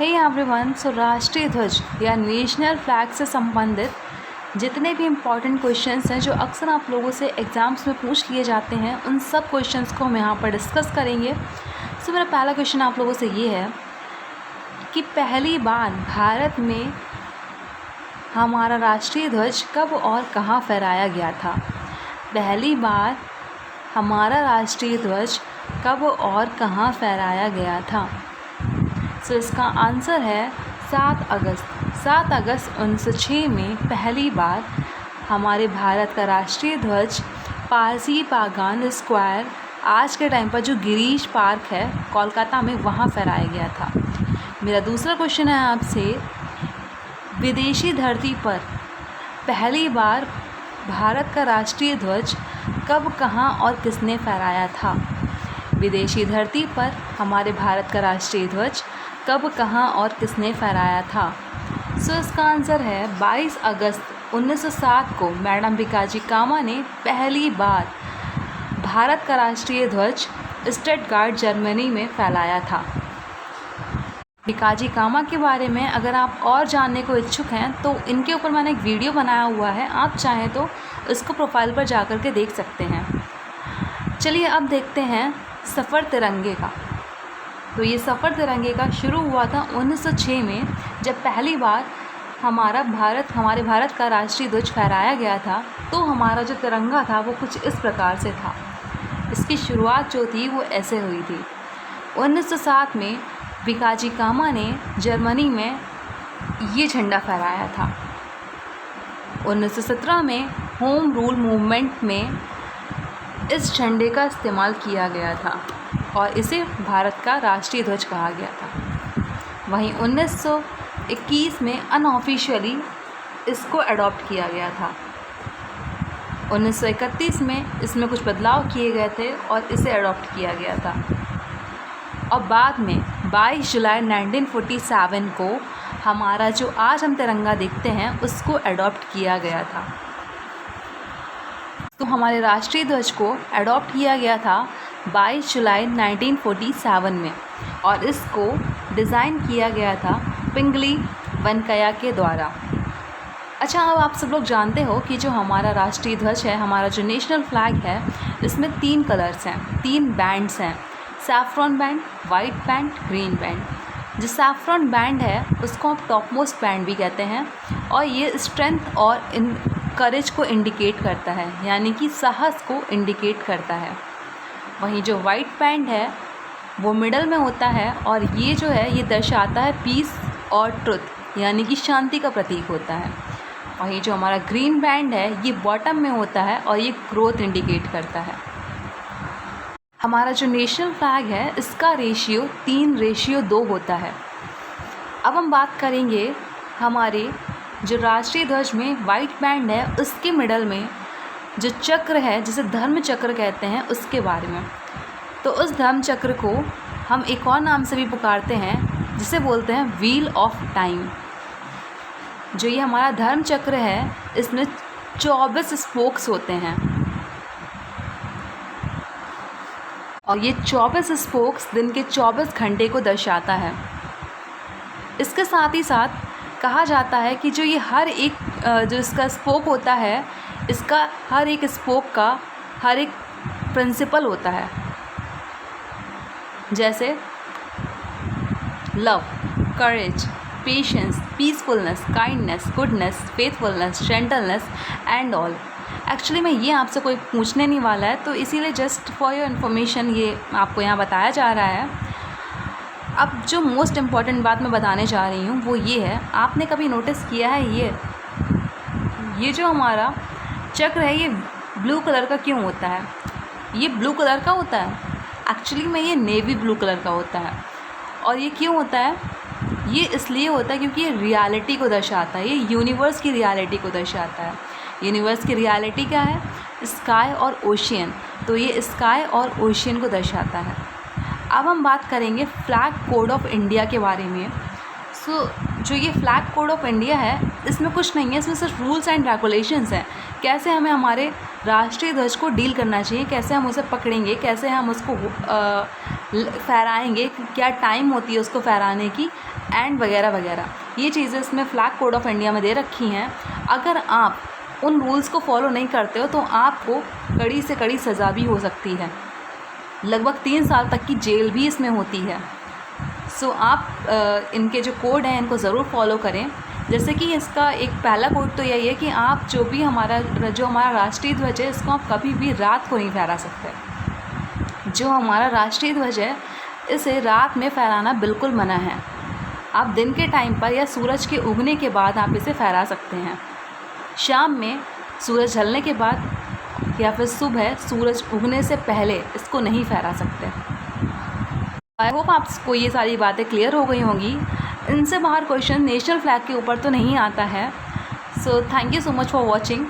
Hey everyone, सो राष्ट्रीय ध्वज या नेशनल फ्लैग से संबंधित जितने भी इम्पॉर्टेंट क्वेश्चंस हैं जो अक्सर आप लोगों से एग्ज़ाम्स में पूछ लिए जाते हैं, उन सब क्वेश्चंस को हम यहाँ पर डिस्कस करेंगे। सो मेरा पहला क्वेश्चन आप लोगों से ये है कि पहली बार भारत में हमारा राष्ट्रीय ध्वज कब और कहाँ फहराया गया था। पहली बार हमारा राष्ट्रीय ध्वज कब और कहाँ फहराया गया था। सो इसका आंसर है 7 अगस्त 1906 में पहली बार हमारे भारत का राष्ट्रीय ध्वज पारसी बागान स्क्वायर, आज के टाइम पर जो गिरीश पार्क है कोलकाता में, वहाँ फहराया गया था। मेरा दूसरा क्वेश्चन है आपसे, विदेशी धरती पर पहली बार भारत का राष्ट्रीय ध्वज कब, कहाँ और किसने फहराया था। विदेशी धरती पर हमारे भारत का राष्ट्रीय ध्वज कब, कहाँ और किसने फहराया था। सो इसका आंसर है 22 अगस्त 1907 को मैडम भिकाजी कामा ने पहली बार भारत का राष्ट्रीय ध्वज स्टटगार्ट, जर्मनी में फहराया था। भिकाजी कामा के बारे में अगर आप और जानने को इच्छुक हैं तो इनके ऊपर मैंने एक वीडियो बनाया हुआ है, आप चाहें तो इसको प्रोफाइल पर जा कर के देख सकते हैं। चलिए अब देखते हैं सफ़र तिरंगे का। तो ये सफ़र तिरंगे का शुरू हुआ था 1906 में, जब पहली बार हमारे भारत का राष्ट्रीय ध्वज फहराया गया था। तो हमारा जो तिरंगा था वो कुछ इस प्रकार से था। इसकी शुरुआत जो थी वो ऐसे हुई थी। 1907 में भिकाजी कामा ने जर्मनी में ये झंडा फहराया था। 1917 में होम रूल मूवमेंट में इस झंडे का इस्तेमाल किया गया था और इसे भारत का राष्ट्रीय ध्वज कहा गया था। वहीं 1921 में अनऑफिशियली इसको अडॉप्ट किया गया था। 1931 में इसमें कुछ बदलाव किए गए थे और इसे अडॉप्ट किया गया था। और बाद में 22 जुलाई 1947 को हमारा जो आज हम तिरंगा देखते हैं उसको अडॉप्ट किया गया था। तो हमारे राष्ट्रीय ध्वज को अडॉप्ट किया गया था 22 जुलाई 1947 में और इसको डिज़ाइन किया गया था पिंगली वेंकैया के द्वारा। अच्छा, अब आप सब लोग जानते हो कि जो हमारा राष्ट्रीय ध्वज है, हमारा जो नेशनल फ्लैग है, इसमें 3 कलर्स हैं, 3 बैंड्स हैं, saffron band, white band, green band. जो सैफ्रॉन बैंड है उसको हम टॉप मोस्ट बैंड भी कहते हैं और ये स्ट्रेंथ और करेज को इंडिकेट करता है, यानी कि साहस को इंडिकेट करता है। वहीं जो वाइट बैंड है वो मिडल में होता है और ये जो है ये दर्शाता है पीस और ट्रुथ, यानी कि शांति का प्रतीक होता है। वहीं जो हमारा ग्रीन बैंड है ये बॉटम में होता है और ये ग्रोथ इंडिकेट करता है। हमारा जो नेशनल फ्लैग है इसका रेशियो 3:2 होता है। अब हम बात करेंगे हमारे जो राष्ट्रीय ध्वज में वाइट बैंड है उसके मिडल में जो चक्र है, जिसे धर्म चक्र कहते हैं, उसके बारे में। तो उस धर्म चक्र को हम एक और नाम से भी पुकारते हैं, जिसे बोलते हैं व्हील ऑफ टाइम। जो ये हमारा धर्म चक्र है इसमें 24 स्पोक्स होते हैं और ये 24 स्पोक्स दिन के 24 घंटे को दर्शाता है। इसके साथ ही साथ कहा जाता है कि जो ये हर एक जो इसका स्पोक होता है, इसका हर एक स्पोक का हर एक प्रिंसिपल होता है, जैसे love, courage, patience, peacefulness, kindness, goodness, faithfulness, gentleness and all. Actually में ये आपसे कोई पूछने नहीं वाला है, तो इसीलिए जस्ट फॉर योर इन्फॉर्मेशन ये आपको यहाँ बताया जा रहा है। अब जो मोस्ट इम्पॉर्टेंट बात मैं बताने जा रही हूँ वो ये है, आपने कभी नोटिस किया है ये जो हमारा चक्र है ये ब्लू कलर का क्यों होता है। ये ब्लू कलर का होता है, एक्चुअली में ये नेवी ब्लू कलर का होता है। और ये क्यों होता है, ये इसलिए होता है क्योंकि ये रियलिटी को दर्शाता है, ये यूनिवर्स की रियलिटी को दर्शाता है। यूनिवर्स की रियलिटी क्या है, स्काई और ओशियन, तो ये स्काई और ओशियन को दर्शाता है। अब हम बात करेंगे फ्लैग कोड ऑफ इंडिया के बारे में। जो ये फ्लैग कोड ऑफ इंडिया है इसमें कुछ नहीं है, इसमें सिर्फ रूल्स एंड रेगुलेशंस हैं, कैसे हमें हमारे राष्ट्रीय ध्वज को डील करना चाहिए, कैसे हम उसे पकड़ेंगे, कैसे हम उसको फहराएंगे, क्या टाइम होती है उसको फहराने की, एंड वगैरह वगैरह, ये चीज़ें इसमें फ्लैग कोड ऑफ इंडिया में दे रखी हैं। अगर आप उन रूल्स को फॉलो नहीं करते हो तो आपको कड़ी से कड़ी सज़ा भी हो सकती है, लगभग 3 साल तक की जेल भी इसमें होती है। सो आप इनके जो कोड हैं इनको ज़रूर फॉलो करें। जैसे कि इसका एक पहला कोड तो यही है कि आप जो हमारा राष्ट्रीय ध्वज है इसको आप कभी भी रात को नहीं फहरा सकते। जो हमारा राष्ट्रीय ध्वज है इसे रात में फहराना बिल्कुल मना है। आप दिन के टाइम पर या सूरज के उगने के बाद आप इसे फहरा सकते हैं। शाम में सूरज ढलने के बाद या फिर सुबह सूरज उगने से पहले इसको नहीं फहरा सकते। आई होप आपको ये सारी बातें क्लियर हो गई होंगी। इनसे बाहर क्वेश्चन नेशनल फ्लैग के ऊपर तो नहीं आता है। So thank you so much for watching.